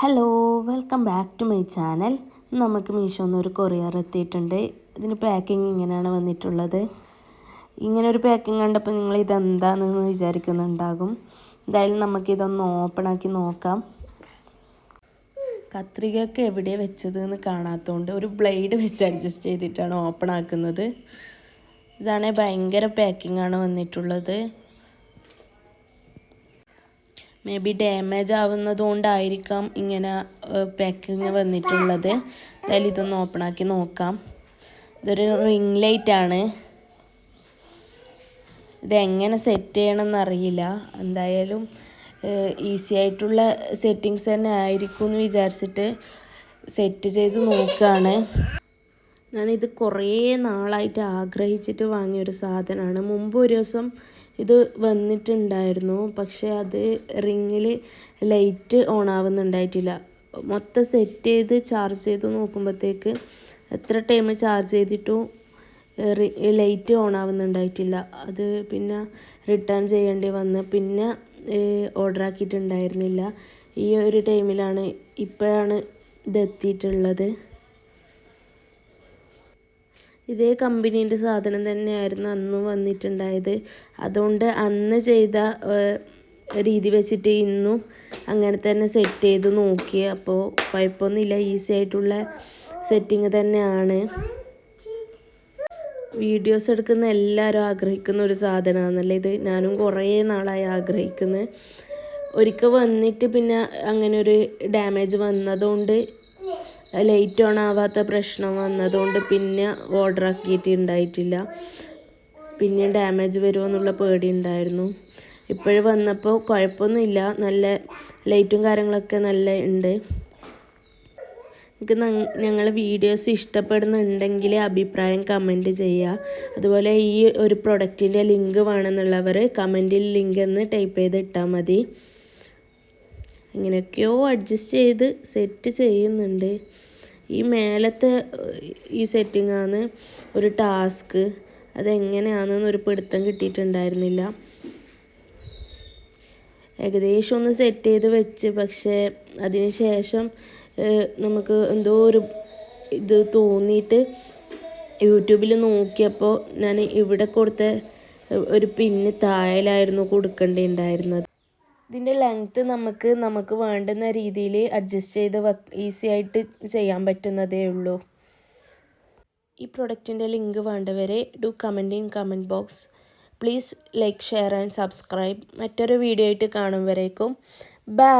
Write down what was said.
Hello, welcome back to my channel. നമുക്ക് മീഷോന്ന് ഒരു കൊറിയർ എത്തിയിട്ടുണ്ട്. ഇതിന് പാക്കിങ് ഇങ്ങനെയാണ് വന്നിട്ടുള്ളത്. ഇങ്ങനെ ഒരു പാക്കിങ് കണ്ടപ്പോൾ നിങ്ങൾ ഇതെന്താണെന്ന് വിചാരിക്കുന്നുണ്ടാകും. എന്തായാലും നമുക്കിതൊന്ന് ഓപ്പൺ ആക്കി നോക്കാം. കത്രികയൊക്കെ എവിടെ വെച്ചതെന്ന് കാണാത്തതുകൊണ്ട് ഒരു ബ്ലേഡ് വെച്ച് അഡ്ജസ്റ്റ് ചെയ്തിട്ടാണ് ഓപ്പൺ ആക്കുന്നത്. ഇതാണെങ്കിൽ ഭയങ്കര പാക്കിംഗ് ആണ് വന്നിട്ടുള്ളത്. മേ ബി ഡാമേജ് ആവുന്നതുകൊണ്ടായിരിക്കാം ഇങ്ങനെ പാക്കിങ് വന്നിട്ടുള്ളത്. എന്തായാലും ഇതൊന്ന് ഓപ്പൺ ആക്കി നോക്കാം. ഇതൊരു റിംഗ് ലൈറ്റ് ആണ്. ഇതെങ്ങനെ സെറ്റ് ചെയ്യണമെന്ന് അറിയില്ല. എന്തായാലും ഈസി ആയിട്ടുള്ള സെറ്റിങ്സ് തന്നെ ആയിരിക്കും എന്ന് വിചാരിച്ചിട്ട് സെറ്റ് ചെയ്ത് നോക്കുകയാണ്. ഞാനിത് കുറേ നാളായിട്ട് ആഗ്രഹിച്ചിട്ട് വാങ്ങിയൊരു സാധനമാണ്. മുമ്പ് ഒരു ദിവസം ഇത് വന്നിട്ടുണ്ടായിരുന്നു, പക്ഷേ അത് റിങ്ങിൽ ലൈറ്റ് ഓൺ ആവുന്നുണ്ടായിട്ടില്ല. മൊത്തം സെറ്റ് ചെയ്ത് ചാർജ് ചെയ്ത് നോക്കുമ്പോഴത്തേക്ക് എത്ര ടൈം ചാർജ് ചെയ്തിട്ടും ലൈറ്റ് ഓൺ ആവുന്നുണ്ടായിട്ടില്ല. അത് പിന്നെ റിട്ടേൺ ചെയ്യേണ്ടി വന്ന് പിന്നെ ഓർഡർ ആക്കിയിട്ടുണ്ടായിരുന്നില്ല. ഈ ഒരു ടൈമിലാണ് ഇപ്പോഴാണ് ഇതെത്തിയിട്ടുള്ളത്. ഇതേ കമ്പനീൻ്റെ സാധനം തന്നെയായിരുന്നു അന്നും വന്നിട്ടുണ്ടായത്. അതുകൊണ്ട് അന്ന് ചെയ്ത രീതി വെച്ചിട്ട് ഇന്നും അങ്ങനെ തന്നെ സെറ്റ് ചെയ്ത് നോക്കി. അപ്പോൾ കുഴപ്പമൊന്നുമില്ല, ഈസി ആയിട്ടുള്ള സെറ്റിങ് തന്നെയാണ്. വീഡിയോസ് എടുക്കുന്ന എല്ലാവരും ആഗ്രഹിക്കുന്ന ഒരു സാധനമാണല്ലേ ഇത്. ഞാനും കുറേ നാളായി ആഗ്രഹിക്കുന്നത്. ഒരിക്കൽ വന്നിട്ട് പിന്നെ അങ്ങനെ ഒരു ഡാമേജ് വന്നതുകൊണ്ട്, ലൈറ്റ് ഓൺ ആവാത്ത പ്രശ്നം വന്നതുകൊണ്ട് പിന്നെ ഓർഡർ ആക്കിയിട്ടുണ്ടായിട്ടില്ല. പിന്നെ ഡാമേജ് വരുമോ എന്നുള്ള പേടി ഉണ്ടായിരുന്നു. ഇപ്പോഴും വന്നപ്പോൾ കുഴപ്പമൊന്നുമില്ല, നല്ല ലൈറ്റും കാര്യങ്ങളൊക്കെ നല്ല ഉണ്ട്. നിങ്ങൾക്ക് ഞങ്ങൾ വീഡിയോസ് ഇഷ്ടപ്പെടുന്നുണ്ടെങ്കിൽ അഭിപ്രായം കമൻറ്റ് ചെയ്യുക. അതുപോലെ ഈ ഒരു പ്രൊഡക്റ്റിൻ്റെ ലിങ്ക് വേണമെന്നുള്ളവർ കമൻറ്റിൽ ലിങ്ക് എന്ന് ടൈപ്പ് ചെയ്ത് ഇട്ടാൽ മതി. ഇങ്ങനെയൊക്കെയോ അഡ്ജസ്റ്റ് ചെയ്ത് സെറ്റ് ചെയ്യുന്നുണ്ട്. ഈ മേലത്തെ ഈ സെറ്റിങ്ങാണ് ഒരു ടാസ്ക്. അതെങ്ങനെയാണെന്നൊരു പിടുത്തം കിട്ടിയിട്ടുണ്ടായിരുന്നില്ല. ഏകദേശം ഒന്ന് സെറ്റ് ചെയ്ത് വെച്ച്, പക്ഷേ അതിന് ശേഷം നമുക്ക് എന്തോ ഒരു ഇത് തോന്നിയിട്ട് യൂട്യൂബിൽ നോക്കിയപ്പോൾ ഞാൻ ഇവിടെ കൊടുത്ത ഒരു പിന്ന് താഴെയായിരുന്നു കൊടുക്കേണ്ടിയിട്ടുണ്ടായിരുന്നത്. ഇതിൻ്റെ ലെങ്ത്ത് നമുക്ക് വേണ്ടുന്ന രീതിയിൽ അഡ്ജസ്റ്റ് ചെയ്ത് ഈസി ആയിട്ട് ചെയ്യാൻ പറ്റുന്നതേ ഉള്ളൂ. ഈ പ്രൊഡക്റ്റിൻ്റെ ലിങ്ക് വേണ്ടവരെ do comment in comment box. Please like, share and subscribe. മറ്റൊരു വീഡിയോ ആയിട്ട് കാണും വരേക്കും ബൈ.